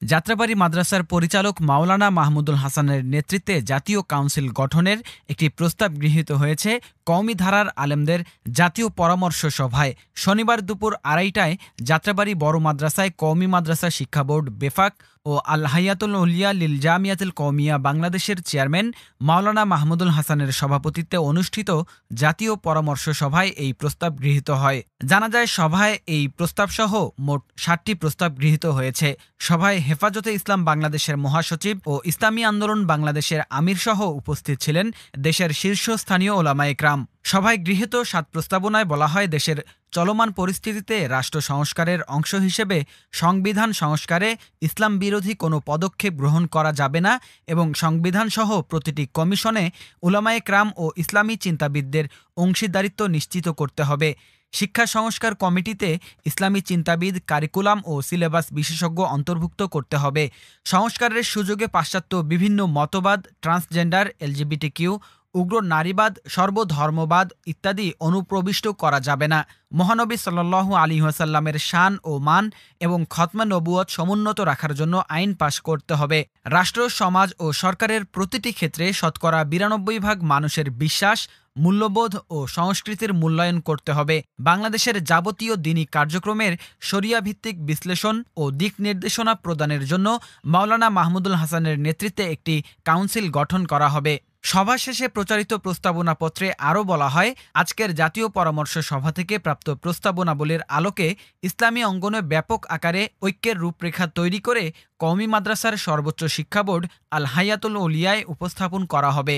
যাত্রাবাড়ী মাদ্রাসার পরিচালক মাওলানা মাহমুদুল হাসানের নেতৃত্বে জাতীয় কাউন্সিল গঠনের একটি প্রস্তাব গৃহীত হয়েছে কওমি ধারার আলেমদের জাতীয় পরামর্শ সভায়। শনিবার দুপুর ২:৩০টায় যাত্রাবাড়ী বড় মাদ্রাসায় কওমি মাদ্রাসা শিক্ষা বোর্ড বেফাক ও আল হাইয়াতুল উলিয়া লিল জামিয়াতুল কওমিয়া বাংলাদেশের চেয়ারম্যান মাওলানা মাহমুদুল হাসানের সভাপতিত্বে অনুষ্ঠিত জাতীয় পরামর্শ সভায় এই প্রস্তাব গৃহীত হয়। জানা যায়, সভায় এই প্রস্তাবসহ মোট ৭টি প্রস্তাব গৃহীত হয়েছে। সভায় হেফাজতে ইসলাম বাংলাদেশের মহাসচিব ও ইসলামী আন্দোলন বাংলাদেশের আমিরসহ উপস্থিত ছিলেন দেশের শীর্ষস্থানীয় ওলামায়ে কেরাম। সভায় গৃহীত ৭ প্রস্তাবনায় বলা হয়, দেশের চলমান পরিস্থিতিতে রাষ্ট্র সংস্কারের অংশ হিসেবে সংবিধান সংস্কারে ইসলাম বিরোধী কোনো পদক্ষেপ গ্রহণ করা যাবে না এবং সংবিধানসহ প্রতিটি কমিশনে উলামায়ে কেরাম ও ইসলামী চিন্তাবিদদের অংশীদারিত্ব নিশ্চিত করতে হবে। শিক্ষা সংস্কার কমিটিতে ইসলামী চিন্তাবিদ, কারিকুলাম ও সিলেবাস বিশেষজ্ঞ অন্তর্ভুক্ত করতে হবে। সংস্কারের সুযোগে পাশ্চাত্য বিভিন্ন মতবাদ, ট্রান্সজেন্ডার, এলজিবিটিকিউ, উগ্র নারীবাদ, সর্বধর্মবাদ ইত্যাদি অনুপ্রবিষ্ট করা যাবে না। মহানবী সাল্লাল্লাহু আলাইহি ওয়াসাল্লামের শান ও মান এবং খতমে নবুয়ত সমুন্নত রাখার জন্য আইন পাশ করতে হবে। রাষ্ট্র, সমাজ ও সরকারের প্রতিটি ক্ষেত্রে শতকরা ৯২% মানুষের বিশ্বাস, মূল্যবোধ ও সংস্কৃতির মূল্যায়ন করতে হবে। বাংলাদেশের যাবতীয় দ্বীনি কার্যক্রমের শরিয়া ভিত্তিক বিশ্লেষণ ও দিক নির্দেশনা প্রদানের জন্য মাওলানা মাহমুদুল হাসানের নেতৃত্বে একটি কাউন্সিল গঠন করা হবে। সভা শেষে প্রচারিত প্রস্তাবনাপত্রে আরও বলা হয়, আজকের জাতীয় পরামর্শ সভা থেকে প্রাপ্ত প্রস্তাবনাবলীর আলোকে ইসলামী অঙ্গনে ব্যাপক আকারে ঐক্যের রূপরেখা তৈরি করে কওমি মাদ্রাসার সর্বোচ্চ শিক্ষা বোর্ড আল হাইয়াতুল উলিয়ায় উপস্থাপন করা হবে।